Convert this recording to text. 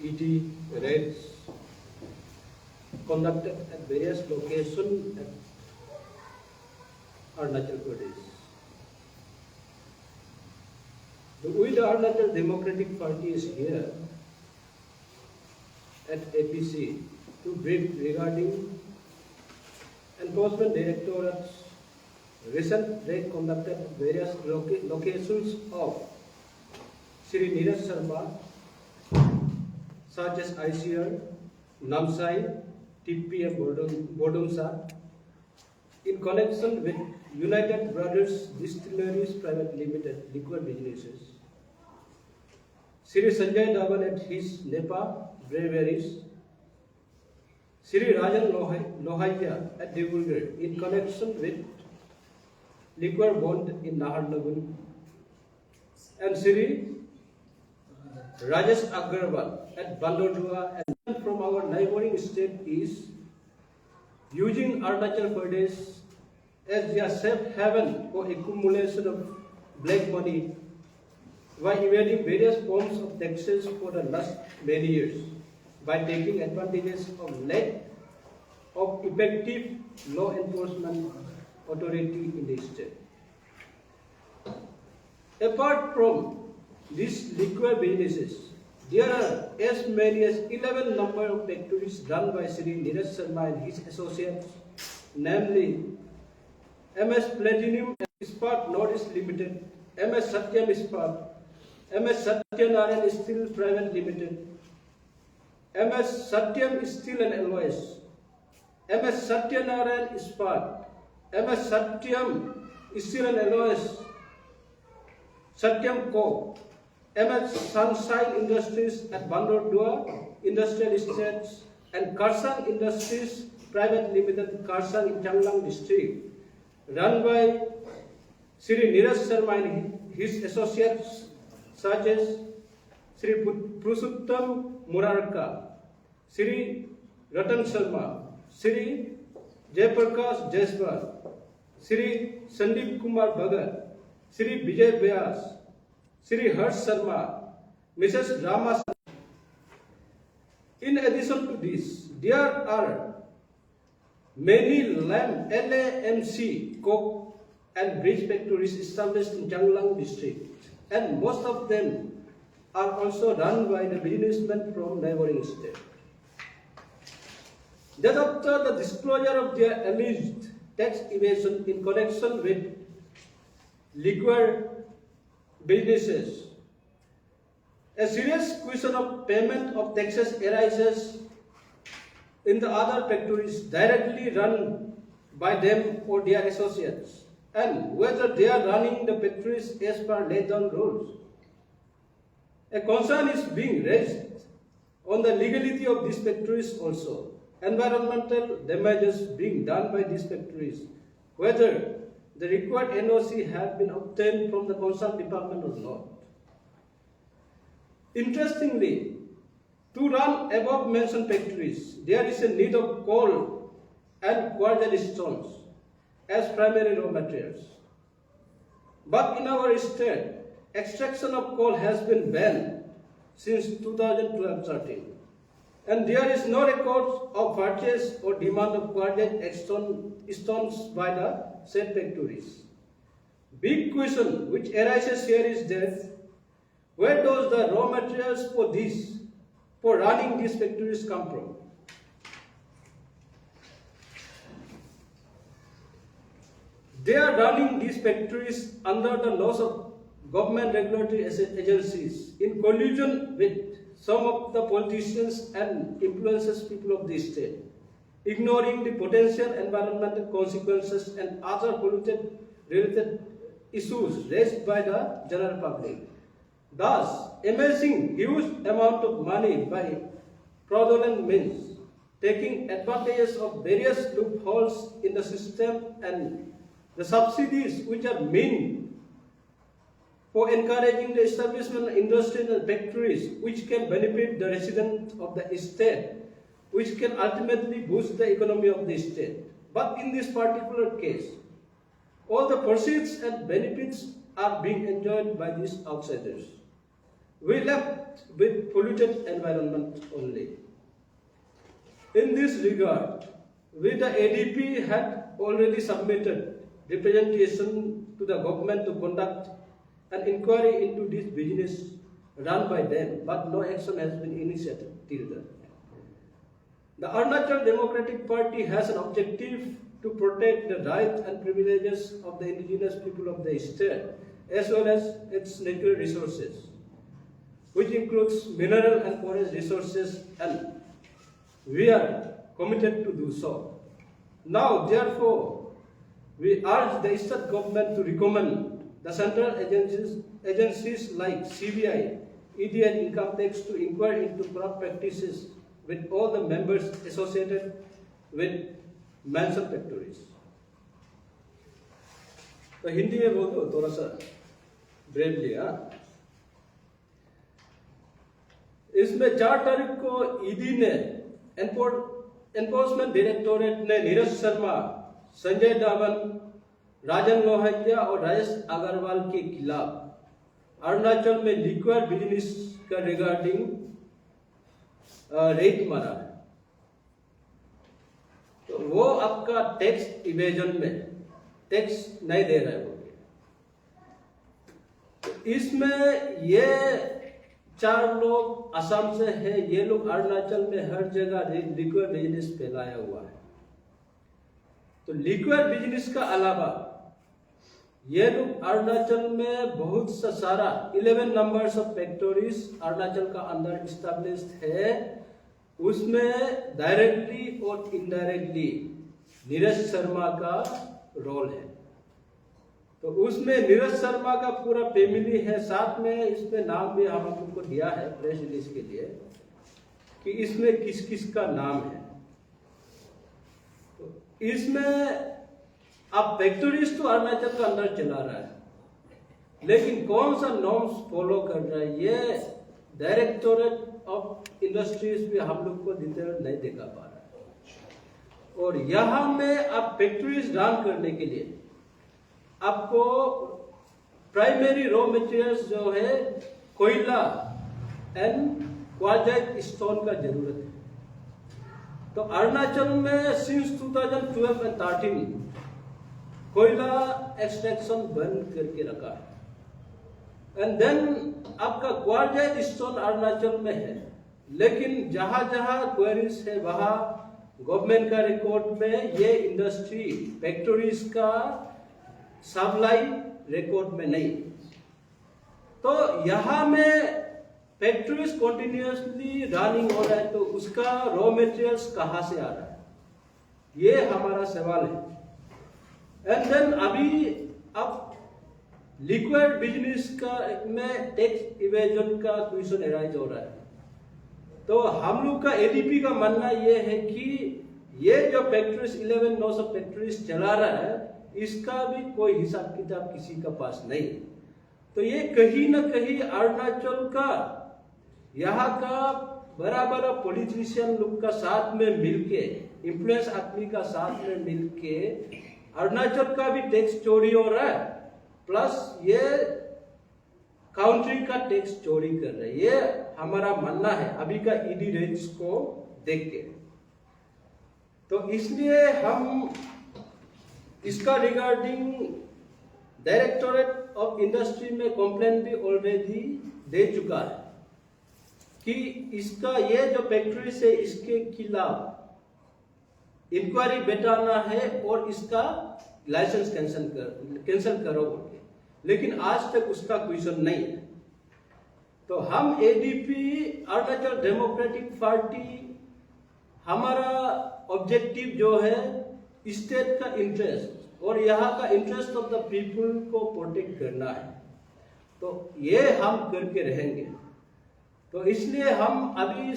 ET raids conducted at various locations at Arunachal Pradesh. We, the Arunachal Democratic Party, is here at APC to brief regarding Enforcement Directorate's recent raid conducted at various locations of Shri Neeraj Sharma, such as ICR, Namsai, TPM Bodumsa, in connection with United Brothers Distilleries Private Limited liquor businesses. Shri Sanjay Dhawan at his Nepa breweries, Shri Rajan Lohaiya at Dibrugarh in connection with liquor bond in Naharlagun, and Shri Rajesh Agarwal at Bandodua, and from our neighboring state is using Arunachal Pradesh as their safe haven for accumulation of black money by evading various forms of taxes for the last many years by taking advantages of lack of effective law enforcement authority in the state. Apart from these liquor businesses, there are as many as 11 number of factories run by Shri Neeraj Sharma and his associates, namely MS Platinum Ispat Northeast Limited, MS Satyam Ispat, MS Satyanarayan Steel Private Limited, MS Satyam Steel and Alloys, MS Satyanarayan Ispat, MS Satyam Steel and Alloys, Satyam Co., MS Sunshine Industries at Bandodua Industrial Estates, and Karsang Industries Private Limited, Karsang in Changlang District, run by Shri Neeraj Sharma and his associates such as Shri Purushottam Murarka, Shri Ratan Sharma, Shri Jaiprakash Jaiswal, Shri Sandeep Kumar Bhagat, Shri Vijay Vyas, Shri Harsh Sharma, Mrs. Rama. In addition to this, there are many LAMC, coke and bridge factories established in Changlang district, and most of them are also run by the businessmen from neighboring state. That after the disclosure of their alleged tax evasion in connection with liquor businesses, a serious question of payment of taxes arises in the other factories directly run by them or their associates, and whether they are running the factories as per laid down rules. A concern is being raised on the legality of these factories also, environmental damages being done by these factories, whether the required NOC have been obtained from the concerned department or not. Interestingly, to run above mentioned factories, there is a need of coal and quartz stones as primary raw materials. But in our state, extraction of coal has been banned since 2012-13, and there is no record of purchase or demand of quartz stones by the said factories. Big question which arises here is that where does the raw materials for running these factories come from? They are running these factories under the laws of government regulatory agencies in collusion with some of the politicians and influences people of the state, ignoring the potential environmental consequences and other polluted related issues raised by the general public, thus amassing huge amount of money by fraudulent means, taking advantage of various loopholes in the system and the subsidies which are meant for encouraging the establishment of industries and factories which can benefit the residents of the state, which can ultimately boost the economy of the state. But in this particular case, all the proceeds and benefits are being enjoyed by these outsiders. We left with polluted environment only. In this regard, we the ADP had already submitted representation to the government to conduct an inquiry into this business run by them, but no action has been initiated till then. The Arunachal Democratic Party has an objective to protect the rights and privileges of the indigenous people of the state, as well as its natural resources, which includes mineral and forest resources, and we are committed to do so. Now, therefore, we urge the state government to recommend the central agencies like CBI, ED and income tax to inquire into corrupt practices with all the members associated with mentioned factories. तो हिंदी में बोल दो थोड़ा सा bravely. इसमें 4 तारीख को ED ने एनफोर्समेंट डायरेक्टोरेट ने नीरज शर्मा, संजय दामन, राजन लोहिया और राजेश अग्रवाल के खिलाफ अरुणाचल में लिक्विड बिजनेस का रिगार्डिंग रेट मारा है। तो वो आपका टैक्स इवेजन में टैक्स नहीं दे रहा है वो। तो इसमें ये 4 लोग असम से हैं, ये लोग अरुणाचल में हर जगह लिक्विड बिजनेस फैलाया हुआ है। तो लिक्विड बिजनेस का अलावा ये लोग अरुणाचल में बहुत सा सारा 11 नंबर्स ऑफ फैक्ट्रीज अरुणाचल का अंदर इस्टेब्लिश्ड है, उसमें डायरेक्टली और इनडायरेक्टली नीरज शर्मा का रोल है। तो उसमें नीरज शर्मा का पूरा फैमिली है, साथ में इसमें नाम भी हम आपको दिया है प्रेस रिलीज के लिए कि इसमें किस किस का नाम है। तो इसमें अब फैक्ट्रीज तो अरुणाचल का अंदर चला रहा है, लेकिन कौन सा नॉर्म्स फॉलो कर रहा है ये डायरेक्टोरेट ऑफ इंडस्ट्रीज भी हम लोग को डिटेल नहीं दिखा पा रहा है। और यहाँ में अब फैक्ट्रीज रन करने के लिए आपको प्राइमरी रॉ मटेरियल्स जो है कोयला एंड क्वार्ट्ज स्टोन का जरूरत है। तो अरुणाचल में सिंस 2012 एंड 13 कोयला एक्सट्रैक्शन बंद करके रखा है। एंड देन आपका क्वार्ट्ज स्टोन अरुणाचल में है, लेकिन जहां जहां क्वेरीज है वहां गवर्नमेंट का रिकॉर्ड में ये इंडस्ट्री फैक्ट्रीज का सप्लाई रिकॉर्ड में नहीं। तो यहाँ में फैक्ट्रीज कंटिन्यूअसली रनिंग हो रहा है, तो उसका रॉ मटेरियल्स कहाँ से आ रहा है, ये हमारा सवाल है। एंड देन अभी अब लिक्विड बिजनेस का में टैक्स इवेजन का क्वेश्चन एराइज हो रहा है। तो हम लोग का एडीपी का मानना ये है कि ये जो फैक्ट्रीज 11 नौ सब फैक्ट्रीज चला रहा है, इसका भी कोई हिसाब किताब किसी का पास नहीं। तो ये कहीं ना कहीं अरुणाचल का यहाँ का बड़ा बड़ा पॉलिटिशियन लोग का साथ में मिलके, इन्फ्लुएंस आदमी का साथ में मिलके अरुणाचल का भी टैक्स चोरी हो रहा है, प्लस ये काउंट्री का टैक्स चोरी कर रहे हैं। ये हमारा मानना है अभी का ईडी रेट्स को देख के। तो इसलिए हम इसका रिगार्डिंग डायरेक्टोरेट ऑफ इंडस्ट्री में कंप्लेंट भी ऑलरेडी दे चुका है कि इसका ये जो फैक्ट्री से इसके खिलाफ इंक्वायरी बैठाना है और इसका लाइसेंस कैंसिल करो बोल के, लेकिन आज तक उसका क्वेश्चन नहीं है। तो हम एडीपी अरुणाचल डेमोक्रेटिक पार्टी, हमारा ऑब्जेक्टिव जो है स्टेट का इंटरेस्ट और यहाँ का इंटरेस्ट ऑफ द पीपल को प्रोटेक्ट करना है। तो ये हम करके रहेंगे। तो इसलिए हम अभी